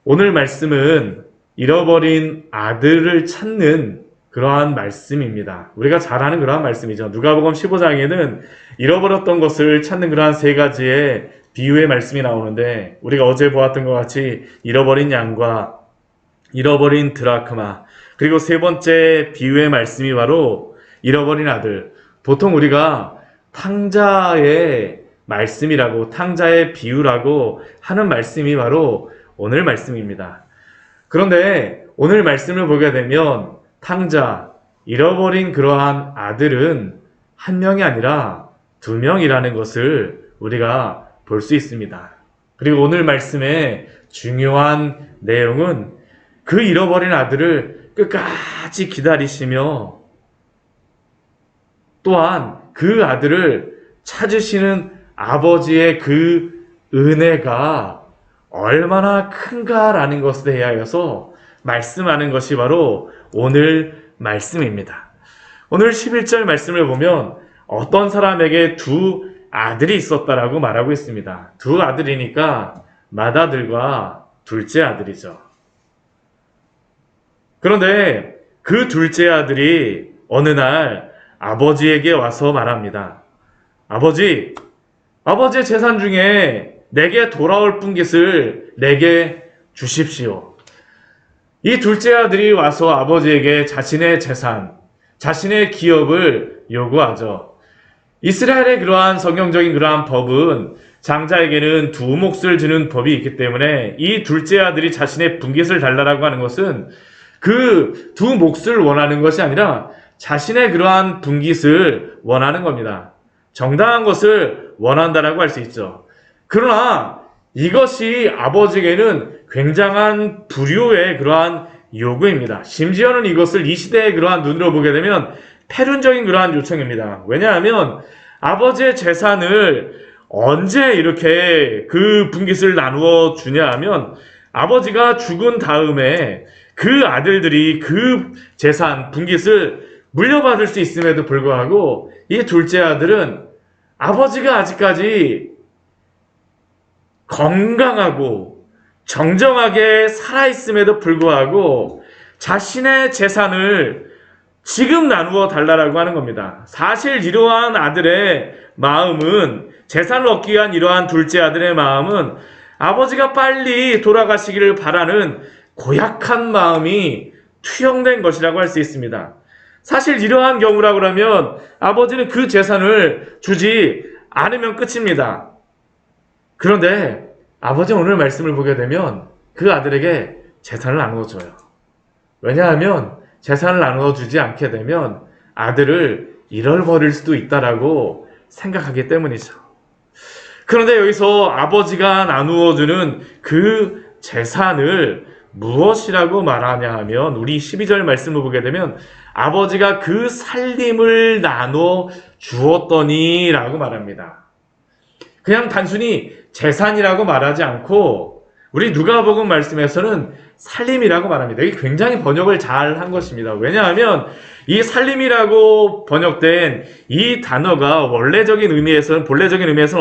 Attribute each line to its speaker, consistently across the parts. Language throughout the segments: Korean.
Speaker 1: 오늘 말씀은 잃어버린 아들을 찾는 그러한 말씀입니다. 우리가 잘 아는 그러한 말씀이죠. 누가복음 15장에는 잃어버렸던 것을 찾는 그러한 세 가지의 비유의 말씀이 나오는데, 우리가 어제 보았던 것 같이 잃어버린 양과 잃어버린 드라크마, 그리고 세 번째 비유의 말씀이 바로 잃어버린 아들. 보통 우리가 탕자의 말씀이라고, 탕자의 비유라고 하는 말씀이 바로 오늘 말씀입니다. 그런데 오늘 말씀을 보게 되면 탕자, 잃어버린 그러한 아들은 한 명이 아니라 두 명이라는 것을 우리가 볼 수 있습니다. 그리고 오늘 말씀의 중요한 내용은 그 잃어버린 아들을 끝까지 기다리시며 또한 그 아들을 찾으시는 아버지의 그 은혜가 얼마나 큰가라는 것에 대하여서 말씀하는 것이 바로 오늘 말씀입니다. 오늘 11절 말씀을 보면 어떤 사람에게 두 아들이 있었다라고 말하고 있습니다. 두 아들이니까 맏아들과 둘째 아들이죠. 그런데 그 둘째 아들이 어느 날 아버지에게 와서 말합니다. 아버지의 재산 중에 내게 돌아올 분깃을 내게 주십시오. 이 둘째 아들이 와서 아버지에게 자신의 재산, 자신의 기업을 요구하죠. 이스라엘의 그러한 성경적인 그러한 법은 장자에게는 두 몫을 주는 법이 있기 때문에 이 둘째 아들이 자신의 분깃을 달라고 하는 것은 그 두 몫을 원하는 것이 아니라 자신의 그러한 분깃을 원하는 겁니다. 정당한 것을 원한다라고 할 수 있죠. 그러나 이것이 아버지에게는 굉장한 불효의 그러한 요구입니다. 심지어는 이것을 이 시대의 그러한 눈으로 보게 되면 패륜적인 그러한 요청입니다. 왜냐하면 아버지의 재산을 언제 이렇게 그 분깃을 나누어 주냐 하면 아버지가 죽은 다음에 그 아들들이 그 재산, 분깃을 물려받을 수 있음에도 불구하고 이 둘째 아들은 아버지가 아직까지 건강하고 정정하게 살아있음에도 불구하고 자신의 재산을 지금 나누어 달라고 하는 겁니다. 사실 이러한 아들의 마음은, 재산을 얻기 위한 이러한 둘째 아들의 마음은 아버지가 빨리 돌아가시기를 바라는 고약한 마음이 투영된 것이라고 할 수 있습니다. 사실 이러한 경우라고 하면 아버지는 그 재산을 주지 않으면 끝입니다. 그런데 아버지는 오늘 말씀을 보게 되면 그 아들에게 재산을 나누어 줘요. 왜냐하면 재산을 나누어 주지 않게 되면 아들을 잃어버릴 수도 있다라고 생각하기 때문이죠. 그런데 여기서 아버지가 나누어 주는 그 재산을 무엇이라고 말하냐 하면 우리 12절 말씀을 보게 되면 아버지가 그 살림을 나눠 주었더니 라고 말합니다. 그냥 단순히 재산이라고 말하지 않고 우리 누가복음 말씀에서는 살림이라고 말합니다. 이게 굉장히 번역을 잘 한 것입니다. 왜냐하면 이 살림이라고 번역된 이 단어가 본래적인 의미에서는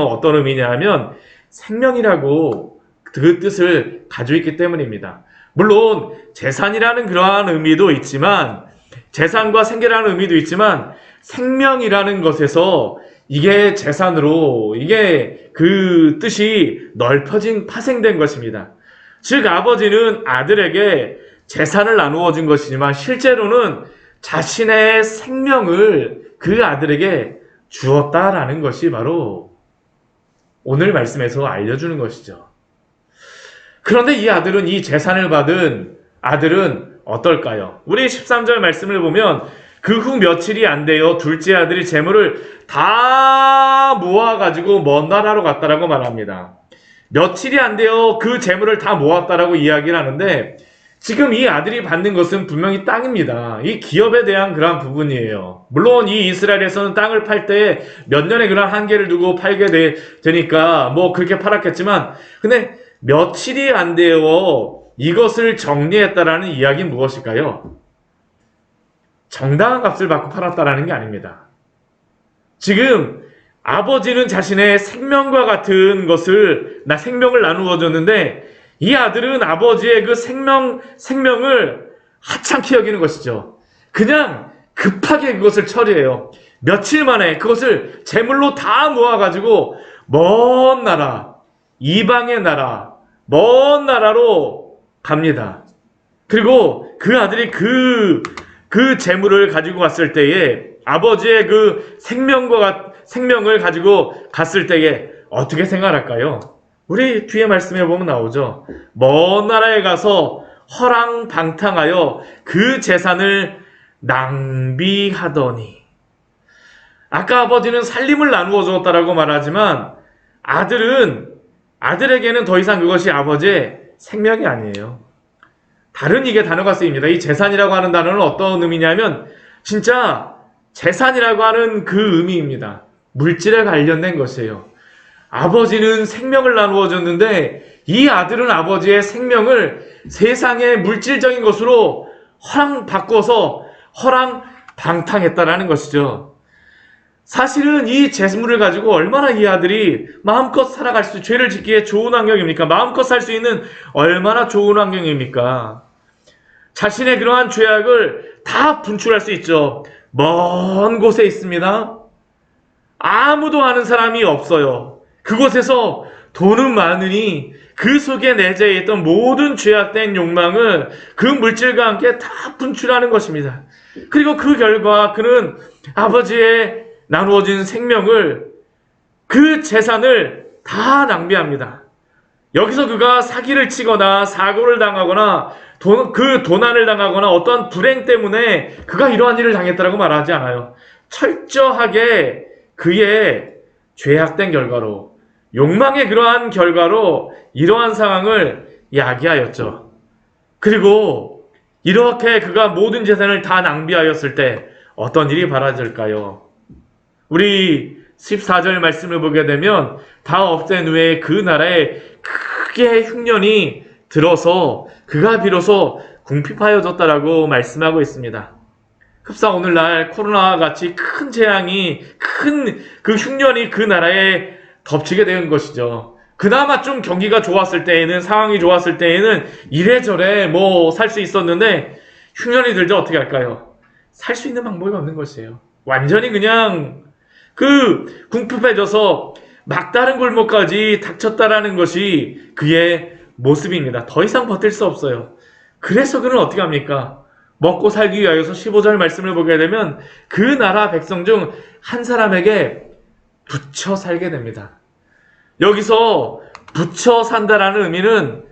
Speaker 1: 어떤 의미냐 하면 생명이라고 그 뜻을 가지고 있기 때문입니다. 물론 재산이라는 그러한 의미도 있지만, 재산과 생계라는 의미도 있지만 생명이라는 것에서 이게 재산으로, 이게 그 뜻이 파생된 것입니다. 즉 아버지는 아들에게 재산을 나누어 준 것이지만 실제로는 자신의 생명을 그 아들에게 주었다라는 것이 바로 오늘 말씀에서 알려주는 것이죠. 그런데 이 재산을 받은 아들은 어떨까요? 우리 13절 말씀을 보면 그 후 며칠이 안 되어 둘째 아들이 재물을 다 모아가지고 먼 나라로 갔다라고 말합니다. 며칠이 안 되어 그 재물을 다 모았다라고 이야기를 하는데 지금 이 아들이 받는 것은 분명히 땅입니다. 이 기업에 대한 그러한 부분이에요. 물론 이 이스라엘에서는 땅을 팔 때 몇 년의 그런 한계를 두고 팔게 되니까 뭐 그렇게 팔았겠지만, 근데 며칠이 안 되어 이것을 정리했다라는 이야기는 무엇일까요? 정당한 값을 받고 팔았다라는 게 아닙니다. 지금 아버지는 자신의 생명과 같은 것을, 생명을 나누어 줬는데 이 아들은 아버지의 그 생명을 하찮게 여기는 것이죠. 그냥 급하게 그것을 처리해요. 며칠 만에 그것을 제물로 다 모아가지고 먼 나라, 이방의 나라, 먼 나라로 갑니다. 그리고 그 아들이 그 재물을 가지고 갔을 때에 아버지의 그 생명을 가지고 갔을 때에 어떻게 생각할까요? 우리 뒤에 말씀해 보면 나오죠. 먼 나라에 가서 허랑방탕하여 그 재산을 낭비하더니. 아까 아버지는 살림을 나누어 주었다라고 말하지만 아들에게는 더 이상 그것이 아버지의 생명이 아니에요. 다른 이게 단어가 쓰입니다. 이 재산이라고 하는 단어는 어떤 의미냐면 진짜 재산이라고 하는 그 의미입니다. 물질에 관련된 것이에요. 아버지는 생명을 나누어 줬는데 이 아들은 아버지의 생명을 세상의 물질적인 것으로 허랑방탕했다라는 것이죠. 사실은 이 재물을 가지고 얼마나 이 아들이 마음껏 살아갈 수, 죄를 짓기에 좋은 환경입니까? 마음껏 살 수 있는 얼마나 좋은 환경입니까? 자신의 그러한 죄악을 다 분출할 수 있죠. 먼 곳에 있습니다. 아무도 아는 사람이 없어요. 그곳에서 돈은 많으니 그 속에 내재해 있던 모든 죄악된 욕망을 그 물질과 함께 다 분출하는 것입니다. 그리고 그 결과 그는 아버지의 나누어진 생명을, 그 재산을 다 낭비합니다. 여기서 그가 사기를 치거나 사고를 당하거나 그 도난을 당하거나 어떠한 불행 때문에 그가 이러한 일을 당했다라고 말하지 않아요. 철저하게 그의 죄악된 결과로, 욕망의 그러한 결과로 이러한 상황을 야기하였죠. 그리고 이렇게 그가 모든 재산을 다 낭비하였을 때 어떤 일이 벌어질까요? 우리 14절 말씀을 보게 되면 다 없앤 후에 그 나라에 크게 흉년이 들어서 그가 비로소 궁핍하여졌다라고 말씀하고 있습니다. 흡사 오늘날 코로나와 같이 큰 재앙이, 큰 그 흉년이 그 나라에 덮치게 된 것이죠. 그나마 좀 경기가 좋았을 때에는, 상황이 좋았을 때에는 이래저래 살 수 있었는데 흉년이 들자 어떻게 할까요? 살 수 있는 방법이 없는 것이에요. 완전히 그냥 궁핍해져서 막다른 골목까지 닥쳤다라는 것이 그의 모습입니다. 더 이상 버틸 수 없어요. 그래서 그는 어떻게 합니까? 먹고 살기 위하여서 15절 말씀을 보게 되면 그 나라 백성 중 한 사람에게 붙여 살게 됩니다. 여기서 붙여 산다라는 의미는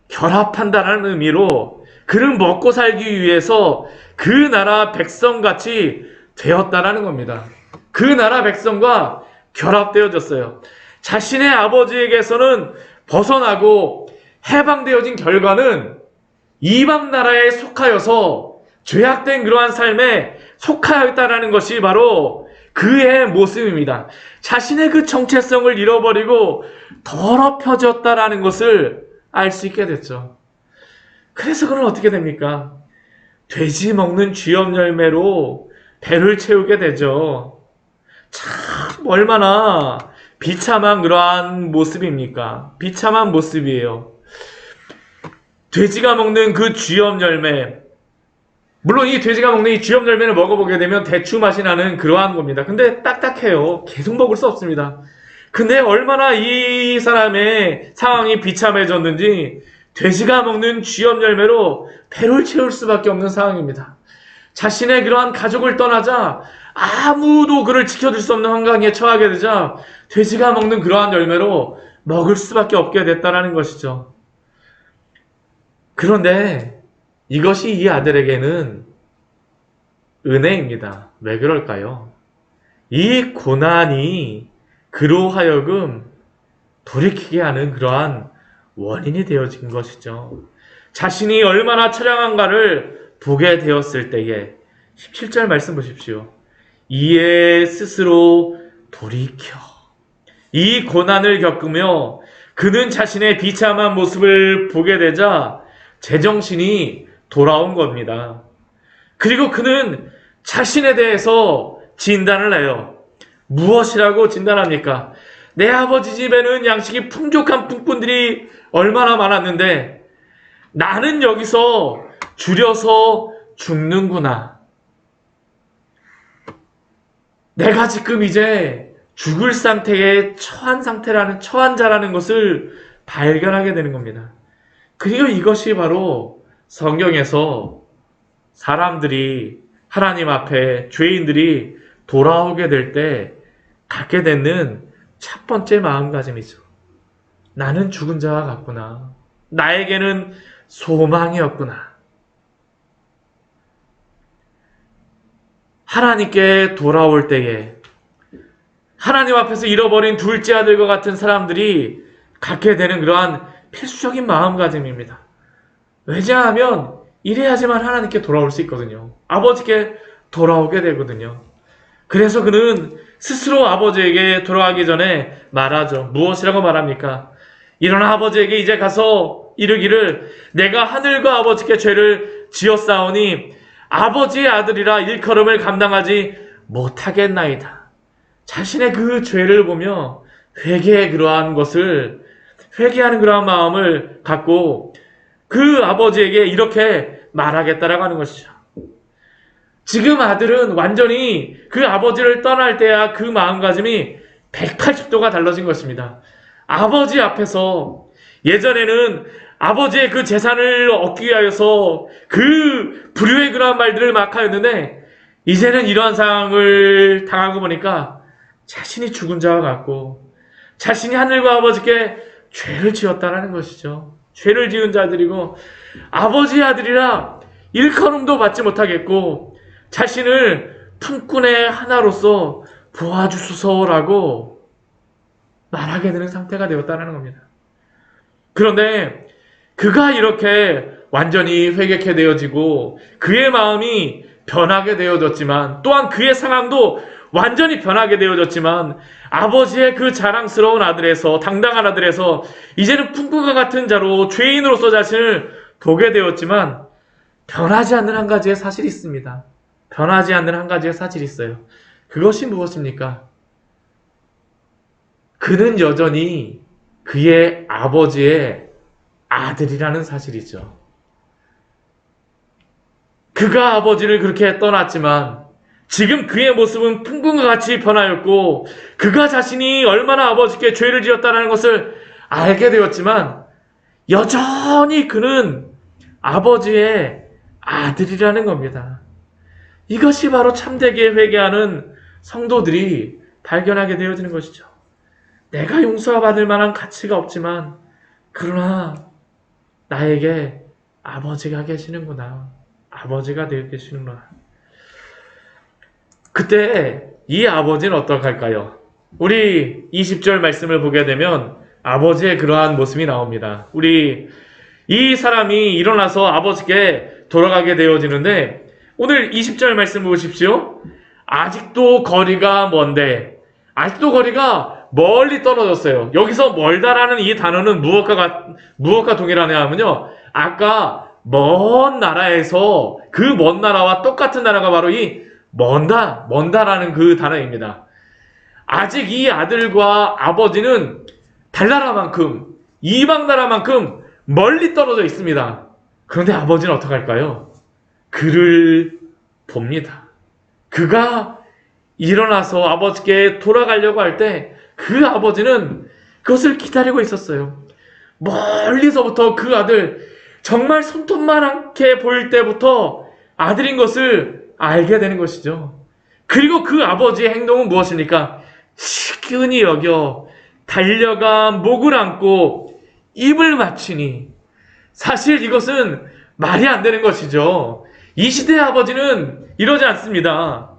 Speaker 1: 결합한다라는 의미로 그는 먹고 살기 위해서 그 나라 백성같이 되었다라는 겁니다. 그 나라 백성과 결합되어졌어요. 자신의 아버지에게서는 벗어나고 해방되어진 결과는 이방 나라에 속하여서 죄악된 그러한 삶에 속하였다라는 것이 바로 그의 모습입니다. 자신의 그 정체성을 잃어버리고 더럽혀졌다라는 것을 알 수 있게 됐죠. 그래서 그는 어떻게 됩니까? 돼지 먹는 쥐염 열매로 배를 채우게 되죠. 참 얼마나 비참한 그러한 모습입니까? 비참한 모습이에요. 돼지가 먹는 그 쥐염 열매, 물론 이 돼지가 먹는 이 쥐염 열매를 먹어보게 되면 대추 맛이 나는 그러한 겁니다. 근데 딱딱해요. 계속 먹을 수 없습니다. 근데 얼마나 이 사람의 상황이 비참해졌는지 돼지가 먹는 쥐염 열매로 배를 채울 수밖에 없는 상황입니다. 자신의 그러한 가족을 떠나자 아무도 그를 지켜줄 수 없는 환경에 처하게 되자 돼지가 먹는 그러한 열매로 먹을 수밖에 없게 됐다는 것이죠. 그런데 이것이 이 아들에게는 은혜입니다. 왜 그럴까요? 이 고난이 그로 하여금 돌이키게 하는 그러한 원인이 되어진 것이죠. 자신이 얼마나 처량한가를 보게 되었을 때에 17절 말씀 보십시오. 이에 스스로 돌이켜 이 고난을 겪으며 그는 자신의 비참한 모습을 보게 되자 제정신이 돌아온 겁니다. 그리고 그는 자신에 대해서 진단을 해요. 무엇이라고 진단합니까? 내 아버지 집에는 양식이 풍족한 품꾼들이 얼마나 많았는데 나는 여기서 줄여서 죽는구나. 내가 지금 이제 죽을 상태에 처한 자라는 것을 발견하게 되는 겁니다. 그리고 이것이 바로 성경에서 사람들이 하나님 앞에 죄인들이 돌아오게 될 때 갖게 되는 첫 번째 마음가짐이죠. 나는 죽은 자와 같구나. 나에게는 소망이 없구나. 하나님께 돌아올 때에 하나님 앞에서 잃어버린 둘째 아들과 같은 사람들이 갖게 되는 그러한 필수적인 마음가짐입니다. 왜냐하면 이래야지만 하나님께 돌아올 수 있거든요. 아버지께 돌아오게 되거든요. 그래서 그는 스스로 아버지에게 돌아가기 전에 말하죠. 무엇이라고 말합니까? 일어나 아버지에게 이제 가서 이르기를 내가 하늘과 아버지께 죄를 지었사오니 아버지의 아들이라 일컬음을 감당하지 못하겠나이다. 자신의 그 죄를 보며 회개하는 그러한 마음을 갖고 그 아버지에게 이렇게 말하겠다라고 하는 것이죠. 지금 아들은 완전히 그 아버지를 떠날 때야 그 마음가짐이 180도가 달라진 것입니다. 아버지 앞에서 예전에는 아버지의 그 재산을 얻기 위하여서 그 불효의 그러한 말들을 막 하였는데 이제는 이러한 상황을 당하고 보니까 자신이 죽은 자와 같고 자신이 하늘과 아버지께 죄를 지었다라는 것이죠. 죄를 지은 자들이고 아버지의 아들이라 일컬음도 받지 못하겠고 자신을 품꾼의 하나로서 도와주소서라고 말하게 되는 상태가 되었다는 겁니다. 그런데 그가 이렇게 완전히 회개케 되어지고 그의 마음이 변하게 되어졌지만 또한 그의 상황도 완전히 변하게 되어졌지만 아버지의 그 자랑스러운 아들에서 당당한 아들에서 이제는 품꾼과 같은 자로 죄인으로서 자신을 보게 되었지만 변하지 않는 한 가지의 사실이 있습니다. 변하지 않는 한 가지의 사실이 있어요. 그것이 무엇입니까? 그는 여전히 그의 아버지의 아들이라는 사실이죠. 그가 아버지를 그렇게 떠났지만 지금 그의 모습은 품꾼과 같이 변하였고 그가 자신이 얼마나 아버지께 죄를 지었다는 것을 알게 되었지만 여전히 그는 아버지의 아들이라는 겁니다. 이것이 바로 참되게 회개하는 성도들이 발견하게 되어지는 것이죠. 내가 용서받을 만한 가치가 없지만 그러나 나에게 아버지가 계시는구나. 아버지가 되어 계시는구나. 그때 이 아버지는 어떡할까요? 우리 20절 말씀을 보게 되면 아버지의 그러한 모습이 나옵니다. 우리 이 사람이 일어나서 아버지께 돌아가게 되어지는데 오늘 20절 말씀 보십시오. 아직도 거리가 먼데 아직도 거리가 멀리 떨어졌어요. 여기서 멀다라는 이 단어는 무엇과 동일하냐 하면요. 아까 먼 나라에서 그 먼 나라와 똑같은 나라가 바로 이 먼다라는 그 단어입니다. 아직 이 아들과 아버지는 달나라만큼 이방 나라만큼 멀리 떨어져 있습니다. 그런데 아버지는 어떡할까요? 그를 봅니다. 그가 일어나서 아버지께 돌아가려고 할 때 그 아버지는 그것을 기다리고 있었어요. 멀리서부터 그 아들 정말 손톱만하게 보일 때부터 아들인 것을 알게 되는 것이죠. 그리고 그 아버지의 행동은 무엇입니까? 시기은히 여겨 달려가 목을 안고 입을 맞추니 사실 이것은 말이 안 되는 것이죠. 이 시대의 아버지는 이러지 않습니다.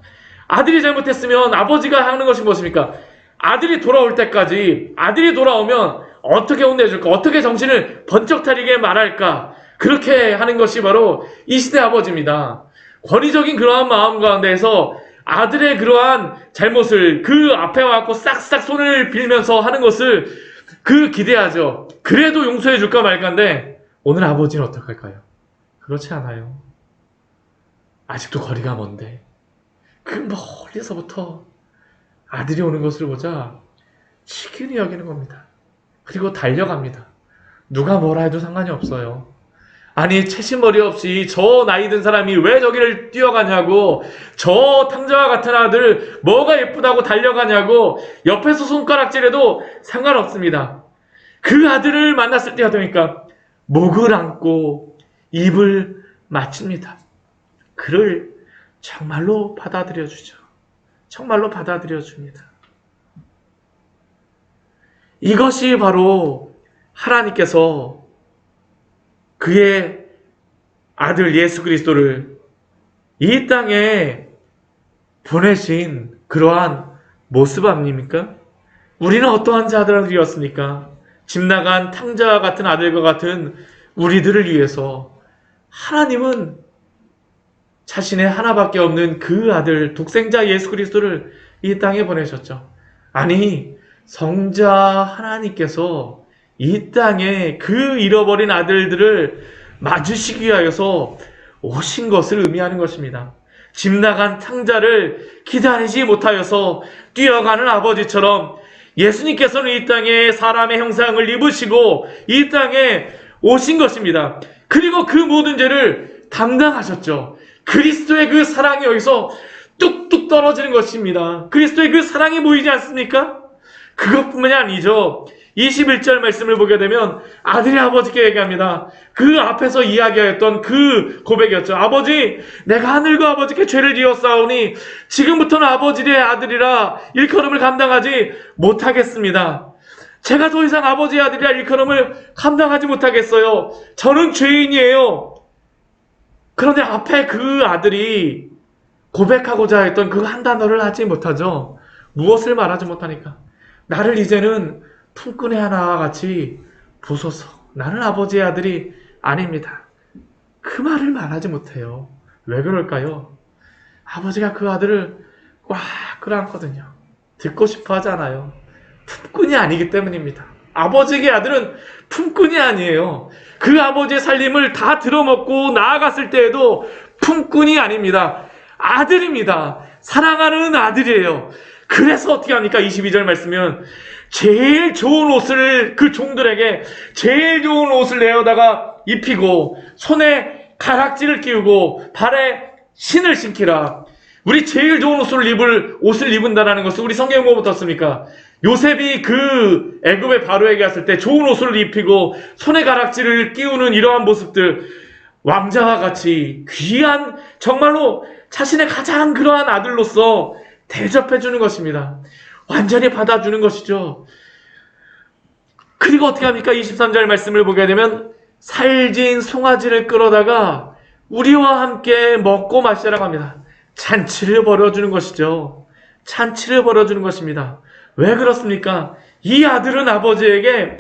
Speaker 1: 아들이 잘못했으면 아버지가 하는 것이 무엇입니까? 아들이 돌아올 때까지 아들이 돌아오면 어떻게 혼내줄까? 어떻게 정신을 번쩍 차리게 말할까? 그렇게 하는 것이 바로 이 시대 아버지입니다. 권위적인 그러한 마음 가운데에서 아들의 그러한 잘못을 그 앞에 와서 싹싹 손을 빌면서 하는 것을 그 기대하죠. 그래도 용서해 줄까 말까인데 오늘 아버지는 어떡할까요? 그렇지 않아요. 아직도 거리가 먼데 그 멀리서부터 아들이 오는 것을 보자 치킨이 여기는 겁니다. 그리고 달려갑니다. 누가 뭐라 해도 상관이 없어요. 아니, 채신머리 없이 저 나이 든 사람이 왜 저기를 뛰어가냐고, 저 탕자와 같은 아들 뭐가 예쁘다고 달려가냐고, 옆에서 손가락질해도 상관없습니다. 그 아들을 만났을 때가 되니까 목을 안고 입을 맞춥니다. 그를 정말로 받아들여 주죠. 정말로 받아들여 줍니다. 이것이 바로 하나님께서 그의 아들 예수 그리스도를 이 땅에 보내신 그러한 모습 아닙니까? 우리는 어떠한 자들이었습니까? 집 나간 탕자와 같은 아들과 같은 우리들을 위해서 하나님은 자신의 하나밖에 없는 그 아들 독생자 예수 그리스도를 이 땅에 보내셨죠. 아니, 성자 하나님께서 이 땅에 그 잃어버린 아들들을 맞으시기 위하여서 오신 것을 의미하는 것입니다. 집 나간 탕자를 기다리지 못하여서 뛰어가는 아버지처럼 예수님께서는 이 땅에 사람의 형상을 입으시고 이 땅에 오신 것입니다. 그리고 그 모든 죄를 담당하셨죠. 그리스도의 그 사랑이 여기서 뚝뚝 떨어지는 것입니다. 그리스도의 그 사랑이 보이지 않습니까? 그것뿐만이 아니죠. 21절 말씀을 보게 되면 아들이 아버지께 얘기합니다. 그 앞에서 이야기하였던 그 고백이었죠. 아버지, 내가 하늘과 아버지께 죄를 지었사오니 지금부터는 아버지의 아들이라 일컬음을 감당하지 못하겠습니다. 제가 더 이상 아버지의 아들이라 일컬음을 감당하지 못하겠어요. 저는 죄인이에요. 그런데 앞에 그 아들이 고백하고자 했던 그 한 단어를 하지 못하죠. 무엇을 말하지 못하니까 나를 이제는 품꾼의 하나와 같이 보소서. 나는 아버지의 아들이 아닙니다. 그 말을 말하지 못해요. 왜 그럴까요? 아버지가 그 아들을 꽉 끌어안거든요. 듣고 싶어 하지 않아요. 품꾼이 아니기 때문입니다. 아버지의 아들은 품꾼이 아니에요. 그 아버지의 살림을 다 들어먹고 나아갔을 때에도 품꾼이 아닙니다. 아들입니다. 사랑하는 아들이에요. 그래서 어떻게 합니까? 22절 말씀은 제일 좋은 옷을 그 종들에게 제일 좋은 옷을 내어다가 입히고 손에 가락지를 끼우고 발에 신을 신기라. 우리 제일 좋은 옷을 입은다라는 것은 우리 성경 보면 어떻습니까? 요셉이 그 애굽의 바로에게 갔을 때 좋은 옷을 입히고 손에 가락지를 끼우는 이러한 모습들, 왕자와 같이 귀한 정말로 자신의 가장 그러한 아들로서 대접해 주는 것입니다. 완전히 받아주는 것이죠. 그리고 어떻게 합니까? 23절 말씀을 보게 되면 살진 송아지를 끌어다가 우리와 함께 먹고 마시라고 합니다. 잔치를 벌여주는 것이죠. 잔치를 벌여주는 것입니다. 왜 그렇습니까? 이 아들은 아버지에게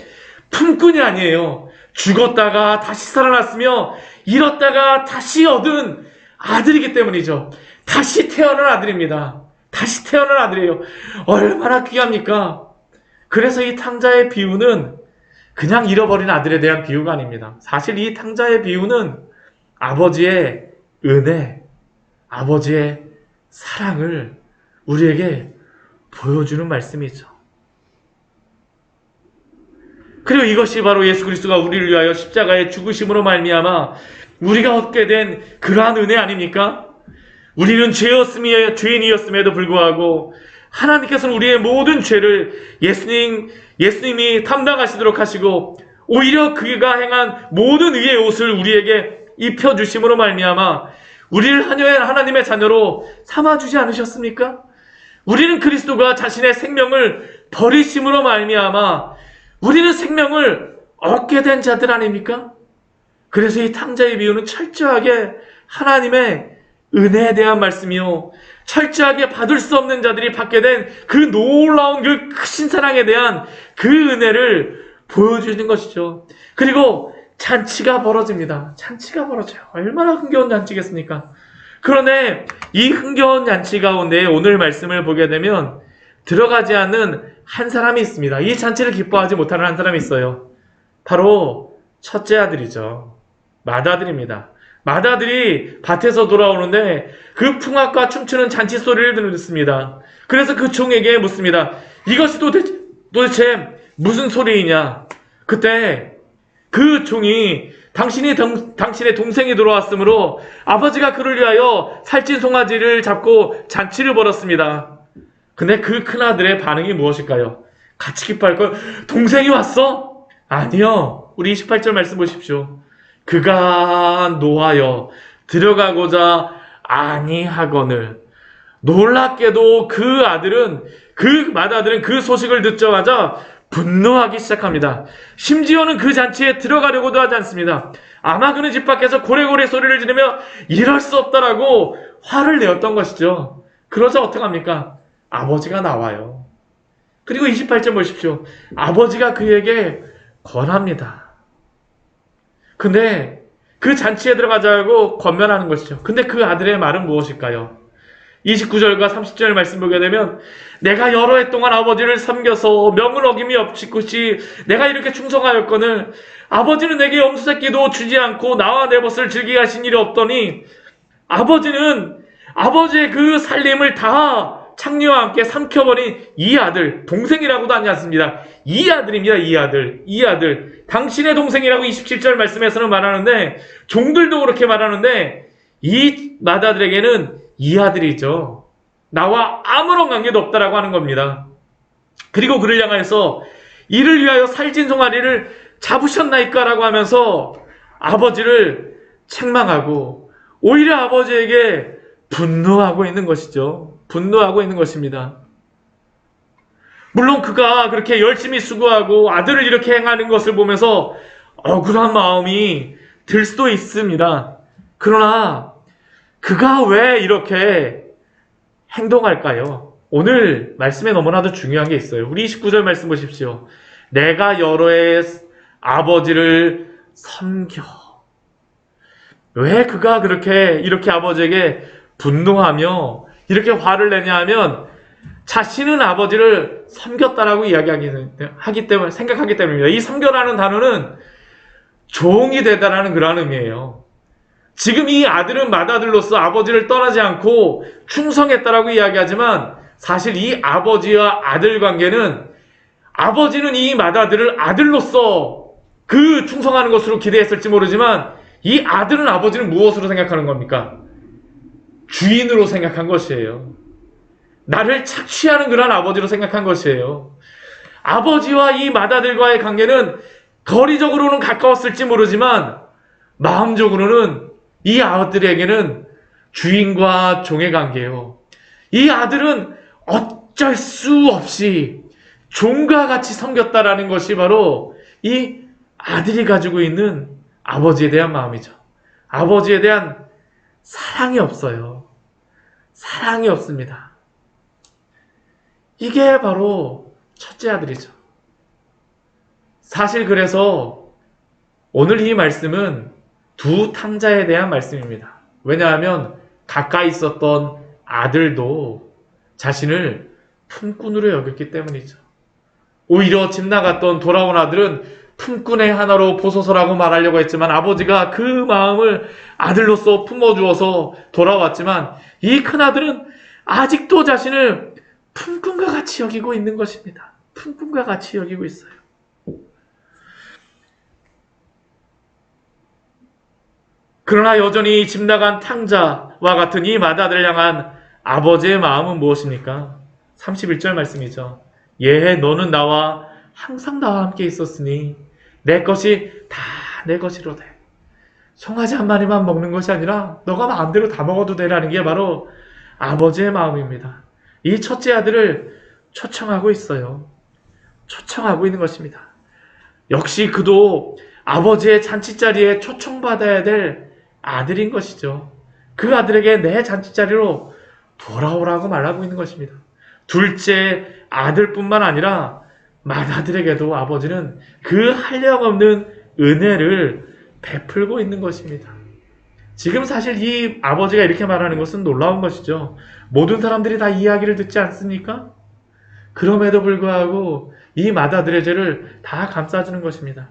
Speaker 1: 품꾼이 아니에요. 죽었다가 다시 살아났으며 잃었다가 다시 얻은 아들이기 때문이죠. 다시 태어난 아들입니다. 다시 태어난 아들이에요. 얼마나 귀합니까? 그래서 이 탕자의 비유는 그냥 잃어버린 아들에 대한 비유가 아닙니다. 사실 이 탕자의 비유는 아버지의 은혜, 아버지의 사랑을 우리에게 보여주는 말씀이죠. 그리고 이것이 바로 예수 그리스도가 우리를 위하여 십자가의 죽으심으로 말미암아 우리가 얻게 된 그러한 은혜 아닙니까? 우리는 죄인이었음에도 불구하고 하나님께서는 우리의 모든 죄를 예수님이 담당하시도록 하시고 오히려 그가 행한 모든 의의 옷을 우리에게 입혀주심으로 말미암아 우리를 하나님의 자녀로 삼아주지 않으셨습니까? 우리는 그리스도가 자신의 생명을 버리심으로 말미암아 우리는 생명을 얻게 된 자들 아닙니까? 그래서 이 탕자의 비유는 철저하게 하나님의 은혜에 대한 말씀이요, 철저하게 받을 수 없는 자들이 받게 된 그 놀라운 그 크신 사랑에 대한 그 은혜를 보여주는 것이죠. 그리고 잔치가 벌어집니다. 잔치가 벌어져요. 얼마나 흥겨운 잔치겠습니까? 그런데 이 흥겨운 잔치 가운데 오늘 말씀을 보게 되면 들어가지 않는 한 사람이 있습니다. 이 잔치를 기뻐하지 못하는 한 사람이 있어요. 바로 첫째 아들이죠. 맏아들입니다. 맏아들이 밭에서 돌아오는데 그 풍악과 춤추는 잔치 소리를 듣습니다. 그래서 그 종에게 묻습니다. 이것이 도대체 무슨 소리이냐? 그때 그 종이 당신의 동생이 들어왔으므로 아버지가 그를 위하여 살찐 송아지를 잡고 잔치를 벌였습니다. 근데 그 큰아들의 반응이 무엇일까요? 같이 기뻐할 걸. 동생이 왔어? 아니요. 우리 28절 말씀 보십시오. 그가 노하여 들어가고자 아니하거늘. 놀랍게도 그 맏아들은 그 소식을 듣자마자 분노하기 시작합니다. 심지어는 그 잔치에 들어가려고도 하지 않습니다. 아마 그는 집 밖에서 고래고래 소리를 지르며 이럴 수 없다라고 화를 내었던 것이죠. 그러자 어떡합니까? 아버지가 나와요. 그리고 28절 보십시오. 아버지가 그에게 권합니다. 근데 그 잔치에 들어가자고 권면하는 것이죠. 근데 그 아들의 말은 무엇일까요? 29절과 30절 말씀 보게 되면 내가 여러 해 동안 아버지를 섬겨서 명을 어김이 없이 내가 이렇게 충성하였거늘 아버지는 내게 염소새끼도 주지 않고 나와 내 벗을 즐기게 하신 일이 없더니 아버지는 아버지의 그 살림을 다 창녀와 함께 삼켜버린 이 아들, 동생이라고도 하지 않습니다. 이 아들입니다. 이 아들. 당신의 동생이라고 27절 말씀에서는 말하는데 종들도 그렇게 말하는데 이 맏아들에게는 이 아들이죠. 나와 아무런 관계도 없다라고 하는 겁니다. 그리고 그를 향해서 이를 위하여 살찐 송아리를 잡으셨나이까? 라고 하면서 아버지를 책망하고 오히려 아버지에게 분노하고 있는 것이죠. 분노하고 있는 것입니다. 물론 그가 그렇게 열심히 수고하고 아들을 이렇게 행하는 것을 보면서 억울한 마음이 들 수도 있습니다. 그러나 그가 왜 이렇게 행동할까요? 오늘 말씀에 너무나도 중요한 게 있어요. 우리 29절 말씀 보십시오. 내가 여러 해 아버지를 섬겨. 왜 그가 이렇게 아버지에게 분노하며 이렇게 화를 내냐 하면 자신은 아버지를 섬겼다라고 이야기하기 때문에, 생각하기 때문입니다. 이 섬겨라는 단어는 종이 되다라는 그런 의미예요. 지금 이 아들은 맏아들로서 아버지를 떠나지 않고 충성했다라고 이야기하지만 사실 이 아버지와 아들 관계는 아버지는 이 맏아들을 아들로서 그 충성하는 것으로 기대했을지 모르지만 이 아들은 아버지를 무엇으로 생각하는 겁니까? 주인으로 생각한 것이에요. 나를 착취하는 그런 아버지로 생각한 것이에요. 아버지와 이 맏아들과의 관계는 거리적으로는 가까웠을지 모르지만 마음적으로는 이 아들에게는 주인과 종의 관계예요. 이 아들은 어쩔 수 없이 종과 같이 섬겼다라는 것이 바로 이 아들이 가지고 있는 아버지에 대한 마음이죠. 아버지에 대한 사랑이 없어요. 사랑이 없습니다. 이게 바로 첫째 아들이죠. 사실 그래서 오늘 이 말씀은 두 탕자에 대한 말씀입니다. 왜냐하면 가까이 있었던 아들도 자신을 품꾼으로 여겼기 때문이죠. 오히려 집 나갔던 돌아온 아들은 품꾼의 하나로 보소서라고 말하려고 했지만 아버지가 그 마음을 아들로서 품어주어서 돌아왔지만 이 큰아들은 아직도 자신을 품꾼과 같이 여기고 있는 것입니다. 품꾼과 같이 여기고 있어요. 그러나 여전히 집 나간 탕자와 같은 이 맏아들을 향한 아버지의 마음은 무엇입니까? 31절 말씀이죠. 예해 너는 항상 나와 함께 있었으니 내 것이 다 내 것이로되. 송아지 한 마리만 먹는 것이 아니라 너가 마음대로 다 먹어도 되라는 게 바로 아버지의 마음입니다. 이 첫째 아들을 초청하고 있어요. 초청하고 있는 것입니다. 역시 그도 아버지의 잔치자리에 초청받아야 될 아들인 것이죠. 그 아들에게 내 잔치자리로 돌아오라고 말하고 있는 것입니다. 둘째 아들뿐만 아니라 맏아들에게도 아버지는 그 한량없는 은혜를 베풀고 있는 것입니다. 지금 사실 이 아버지가 이렇게 말하는 것은 놀라운 것이죠. 모든 사람들이 다 이야기를 듣지 않습니까? 그럼에도 불구하고 이 맏아들의 죄를 다 감싸주는 것입니다.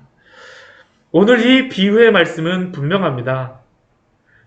Speaker 1: 오늘 이 비유의 말씀은 분명합니다.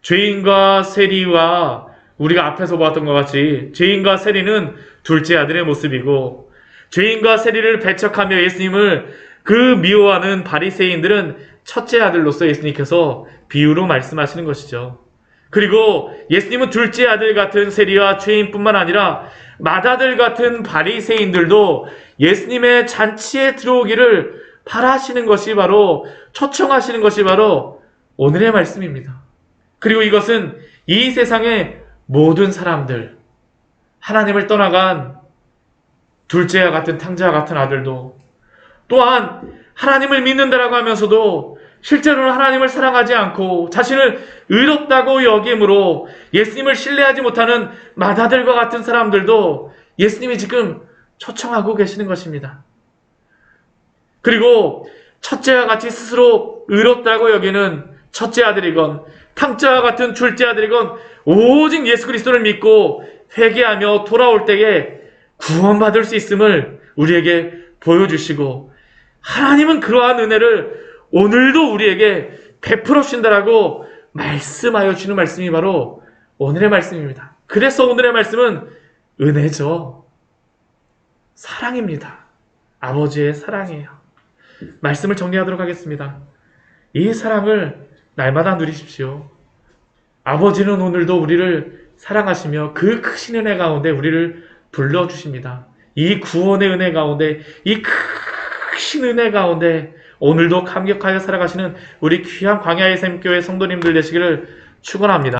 Speaker 1: 죄인과 세리와 우리가 앞에서 보았던 것 같이 죄인과 세리는 둘째 아들의 모습이고 죄인과 세리를 배척하며 예수님을 그 미워하는 바리새인들은 첫째 아들로서 예수님께서 비유로 말씀하시는 것이죠. 그리고 예수님은 둘째 아들 같은 세리와 죄인뿐만 아니라 맏아들 같은 바리새인들도 예수님의 잔치에 들어오기를 바라시는 것이 바로, 초청하시는 것이 바로 오늘의 말씀입니다. 그리고 이것은 이 세상의 모든 사람들, 하나님을 떠나간 둘째와 같은 탕자와 같은 아들도, 또한 하나님을 믿는다라고 하면서도 실제로는 하나님을 사랑하지 않고 자신을 의롭다고 여김으로 예수님을 신뢰하지 못하는 맏아들과 같은 사람들도 예수님이 지금 초청하고 계시는 것입니다. 그리고 첫째와 같이 스스로 의롭다고 여기는 첫째 아들이건 탕자와 같은 둘째 아들이건 오직 예수 그리스도를 믿고 회개하며 돌아올 때에 구원받을 수 있음을 우리에게 보여주시고, 하나님은 그러한 은혜를 오늘도 우리에게 베풀어 주신다라고 말씀하여 주는 말씀이 바로 오늘의 말씀입니다. 그래서 오늘의 말씀은 은혜죠. 사랑입니다. 아버지의 사랑이에요. 말씀을 정리하도록 하겠습니다. 이 사랑을 날마다 누리십시오. 아버지는 오늘도 우리를 사랑하시며 그 크신 은혜 가운데 우리를 불러주십니다. 이 구원의 은혜 가운데, 이 크신 은혜 가운데 오늘도 감격하여 살아가시는 우리 귀한 광야의 샘교회 성도님들 되시기를 축원합니다.